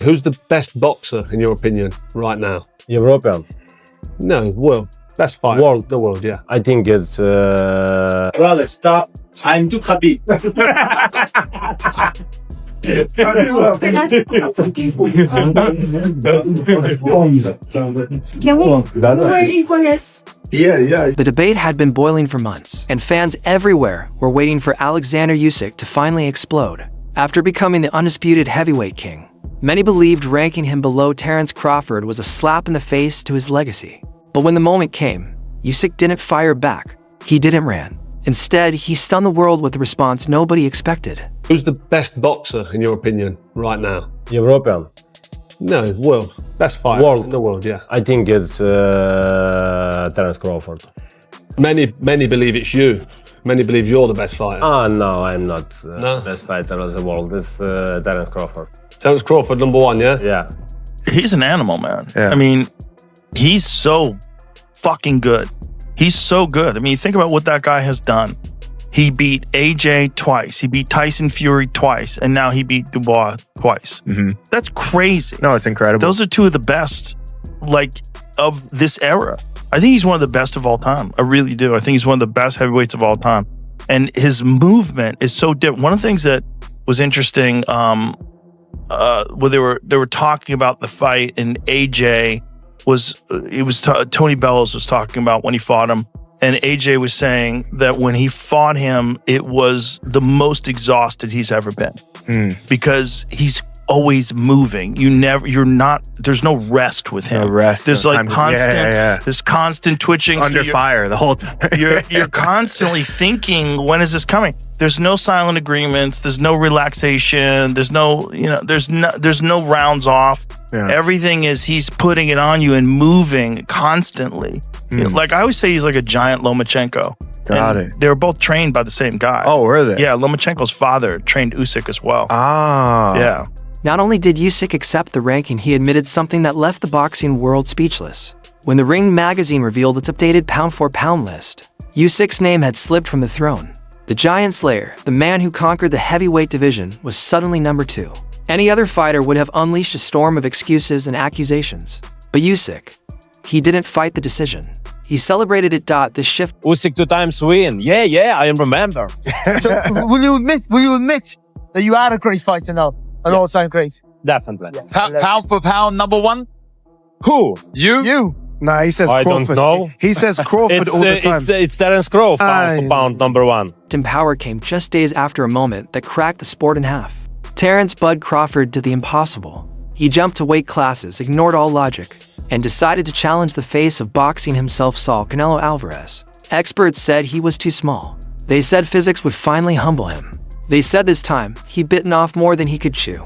Who's the best boxer, in your opinion, right now? European. No, world. Best fighter. World. The world, yeah. I think it's... Brother, stop. I'm too happy. Yeah. The debate had been boiling for months, and fans everywhere were waiting for Oleksandr Usyk to finally explode. After becoming the undisputed heavyweight king, many believed ranking him below Terence Crawford was a slap in the face to his legacy. But when the moment came, Usyk didn't fire back. He didn't ran. Instead, he stunned the world with a response nobody expected. Who's the best boxer, in your opinion, right now? European. No, world. Best fighter. World. In the world, yeah. I think it's Terence Crawford. Many believe it's you. Many believe you're the best fighter. No, I'm not No? best fighter of the world. It's Terence Crawford. Terence Crawford, number one, yeah? Yeah. He's an animal, man. Yeah. I mean, he's so fucking good. He's so good. I mean, you think about what that guy has done. He beat AJ twice. He beat Tyson Fury twice. And now he beat Dubois twice. That's crazy. No, it's incredible. Those are two of the best, like, of this era. I think he's one of the best of all time. I really do. I think he's one of the best heavyweights of all time. And his movement is so different. One of the things that was interesting, where they were talking about the fight, and AJ Tony Bellows was talking about when he fought him, and AJ was saying that when he fought him, it was the most exhausted he's ever been because he's always moving. There's no rest with him. No rest. There's no like time to- constant, yeah. there's constant twitching. Under fire the whole time. You're constantly thinking, when is this coming? There's no silent agreements. There's no relaxation. There's no, there's no rounds off. Yeah. Everything is, he's putting it on you and moving constantly. Like I always say, he's like a giant Lomachenko. Got And it. They were both trained by the same guy. Oh, were they? Yeah, Lomachenko's father trained Usyk as well. Ah. Yeah. Not only did Usyk accept the ranking, he admitted something that left the boxing world speechless. When the Ring magazine revealed its updated pound-for-pound list, Usyk's name had slipped from the throne. The Giant Slayer, the man who conquered the heavyweight division, was suddenly number 2. Any other fighter would have unleashed a storm of excuses and accusations. But Usyk, he didn't fight the decision. He celebrated it. This shift. Usyk 2 times win. Yeah, I remember. So, will you admit that you are a great fighter now? An all-time great? Definitely. Yes. Pound for pound, number one? Who? You? Nah, he says I don't Crawford. know. He says Crawford all the time. It's Terence Crawford, pound for pound, number 1. In power came just days after a moment that cracked the sport in half. Terence Bud Crawford did the impossible. He jumped to weight classes, ignored all logic, and decided to challenge the face of boxing himself, Canelo Alvarez. Experts said he was too small. They said physics would finally humble him. They said this time, he'd bitten off more than he could chew.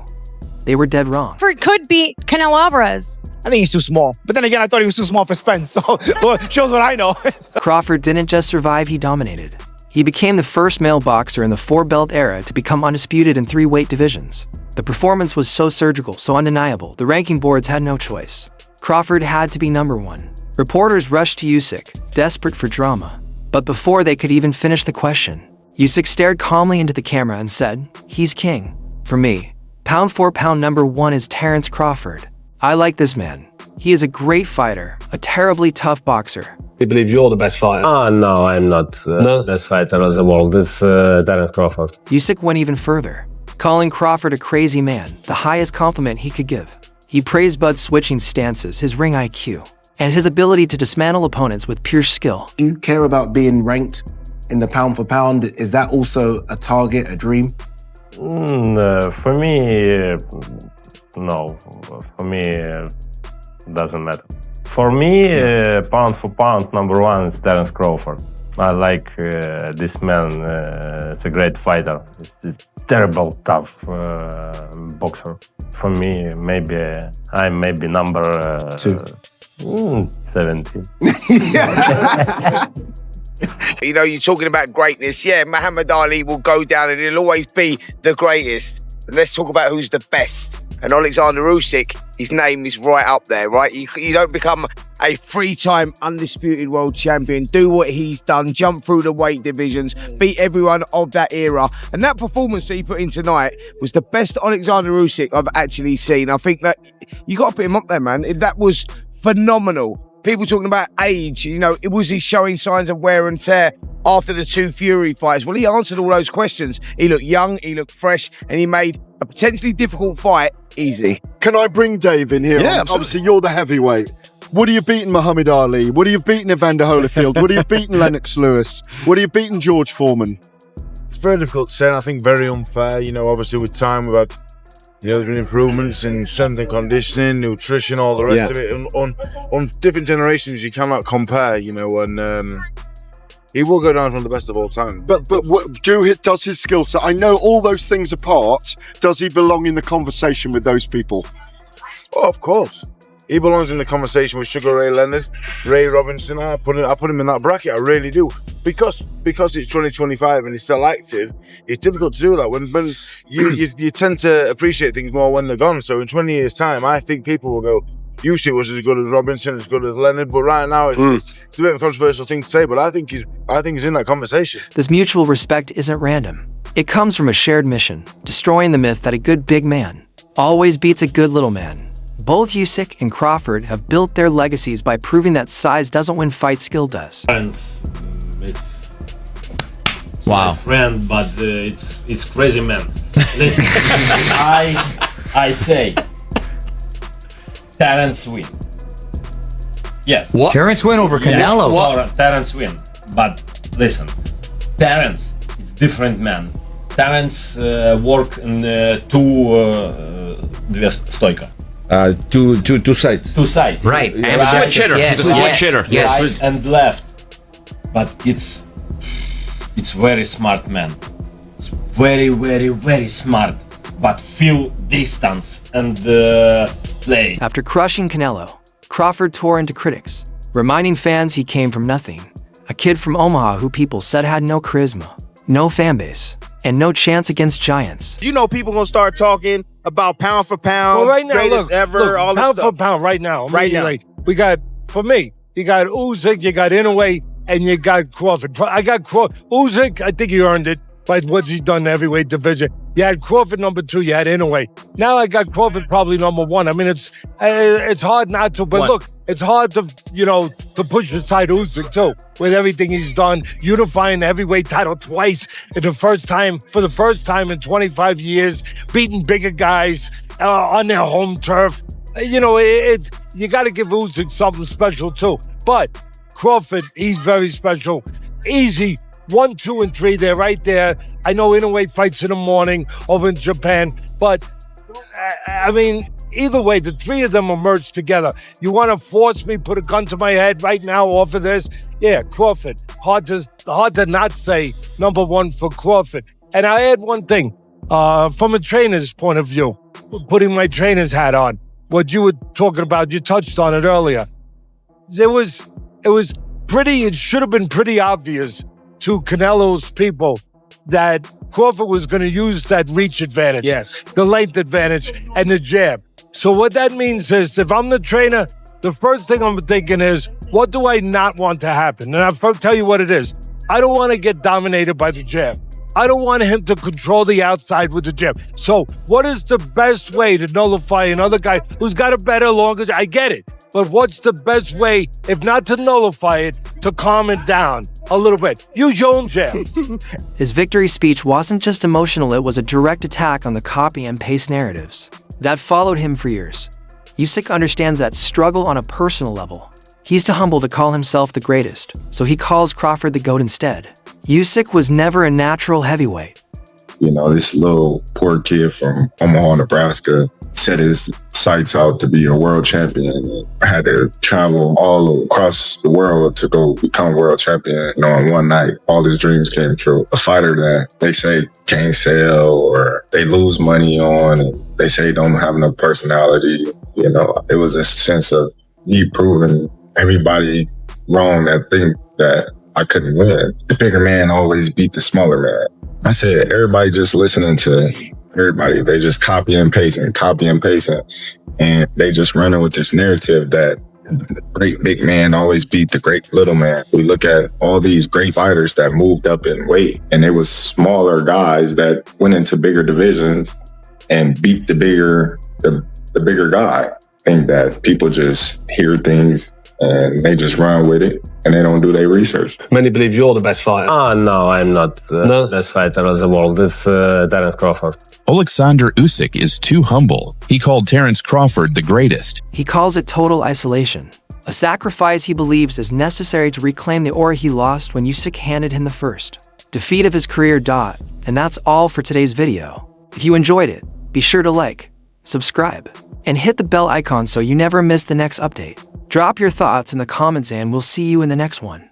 They were dead wrong. Crawford could beat Canelo Alvarez. I think he's too small. But then again, I thought he was too small for Spence. So, well, shows what I know. Crawford didn't just survive, he dominated. He became the first male boxer in the 4-belt era to become undisputed in 3 weight divisions. The performance was so surgical, so undeniable, the ranking boards had no choice. Crawford had to be number 1. Reporters rushed to Usyk, desperate for drama. But before they could even finish the question, Usyk stared calmly into the camera and said, "He's king. For me, pound for pound number 1 is Terence Crawford. I like this man. He is a great fighter, a terribly tough boxer." They believe you're the best fighter. No, I'm not the best fighter of the world. It's Terence Crawford. Usyk went even further, calling Crawford a crazy man, the highest compliment he could give. He praised Bud's switching stances, his ring IQ, and his ability to dismantle opponents with pure skill. Do you care about being ranked in the pound for pound? Is that also a target, a dream? For me, no. For me, doesn't matter. For me, pound for pound, number 1 is Terence Crawford. I like this man. It's a great fighter. He's a terrible, tough boxer. For me, I'm maybe number 17. You know, you're talking about greatness. Yeah, Muhammad Ali will go down and he'll always be the greatest. But let's talk about who's the best. And Oleksandr Usyk, his name is right up there, right? You don't become a 3-time undisputed world champion, do what he's done, jump through the weight divisions, beat everyone of that era. And that performance that he put in tonight was the best Oleksandr Usyk I've actually seen. I think that you got to put him up there, man. That was phenomenal. People talking about age, you know, was he showing signs of wear and tear after the 2 Fury fights? Well, he answered all those questions. He looked young, he looked fresh, and he made a potentially difficult fight easy. Can I bring Dave in here? Yeah, obviously you're the heavyweight. Would he have beaten Muhammad Ali? Would he have beaten Evander Holyfield? Would he have beaten Lennox Lewis? Would he have beaten George Foreman? It's very difficult to say, and I think very unfair. You know, obviously with time we've had, you know, there's been improvements in strength and conditioning, nutrition, all the rest of it. And on different generations, you cannot compare, you know, and he will go down as one of the best of all time. But does his skill set, I know all those things apart, does he belong in the conversation with those people? Oh, of course. He belongs in the conversation with Sugar Ray Leonard, Ray Robinson. I put him in that bracket, I really do. Because it's 2025 and he's still active, it's difficult to do that. When you tend to appreciate things more when they're gone. So in 20 years' time, I think people will go, Usyk was as good as Robinson, as good as Leonard, but right now it's a bit of a controversial thing to say, but I think he's in that conversation. This mutual respect isn't random. It comes from a shared mission, destroying the myth that a good big man always beats a good little man. Both Usyk and Crawford have built their legacies by proving that size doesn't win fights, skill does. It's my friend, but it's crazy man. Listen, I say Terence win. Yes. What? Terence win over Canelo? Yes, Terence win. But listen, Terence is different man. Terence work in две стойка. Two sides. Two sides. Right. And right. Switch hitter. Yes. He's a switch hitter. Yes. Right and left. But it's very smart man. It's very, very, very smart. But feel distance and play. After crushing Canelo, Crawford tore into critics, reminding fans he came from nothing. A kid from Omaha who people said had no charisma, no fan base, and no chance against giants. You know people gonna start talking about pound for pound, well, right now, greatest look, ever, all this pound stuff. for pound right now. Right now. We got, for me, you got Usyk, you got Inoue, and you got Crawford. I got Crawford. Usyk, I think he earned it by what he's done in the heavyweight division. You had Crawford number 2, you had Inoue. Now I got Crawford probably number 1. I mean, it's hard not to, but look, it's hard to, you know, to push aside Usyk too, with everything he's done, unifying the heavyweight title twice for the first time in 25 years, beating bigger guys on their home turf. You know, you got to give Usyk something special too. But Crawford, he's very special. Easy. 1, 2, and 3, they're right there. I know Inoue fights in the morning over in Japan, but I mean, either way, the 3 of them are merged together. You want to force me, put a gun to my head right now off of this? Yeah, Crawford. Hard to not say number 1 for Crawford. And I add one thing, from a trainer's point of view, putting my trainer's hat on, what you were talking about, you touched on it earlier. It should have been pretty obvious to Canelo's people that Crawford was going to use that reach advantage, the length advantage, and the jab. So what that means is, if I'm the trainer, the first thing I'm thinking is, what do I not want to happen? And I'll tell you what it is. I don't want to get dominated by the jab. I don't want him to control the outside with the jab. So what is the best way to nullify another guy who's got a better, longer... I get it. But what's the best way, if not to nullify it, to calm it down a little bit? Use your own jab. His victory speech wasn't just emotional, it was a direct attack on the copy and paste narratives that followed him for years. Usyk understands that struggle on a personal level. He's too humble to call himself the greatest, so he calls Crawford the GOAT instead. Usyk was never a natural heavyweight. You know, this little poor kid from Omaha, Nebraska, set his sights out to be a world champion. I had to travel all across the world to go become world champion. You know, in one night, all his dreams came true. A fighter that they say can't sell or they lose money on, and they say don't have enough personality. You know, it was a sense of me proving everybody wrong that think that I couldn't win. The bigger man always beat the smaller man. I said, everybody just listening to everybody. They just copy and pasting. And they just running with this narrative that great big man always beat the great little man. We look at all these great fighters that moved up in weight, and it was smaller guys that went into bigger divisions and beat the bigger guy. I think that people just hear things and they just run with it and they don't do their research. Many believe you're the best fighter. Oh, no, I'm not the best fighter of the world. It's Terence Crawford. Oleksandr Usyk is too humble. He called Terence Crawford the greatest. He calls it total isolation, a sacrifice he believes is necessary to reclaim the aura he lost when Usyk handed him the first defeat of his career. And that's all for today's video. If you enjoyed it, be sure to like, subscribe, and hit the bell icon so you never miss the next update. Drop your thoughts in the comments and we'll see you in the next one.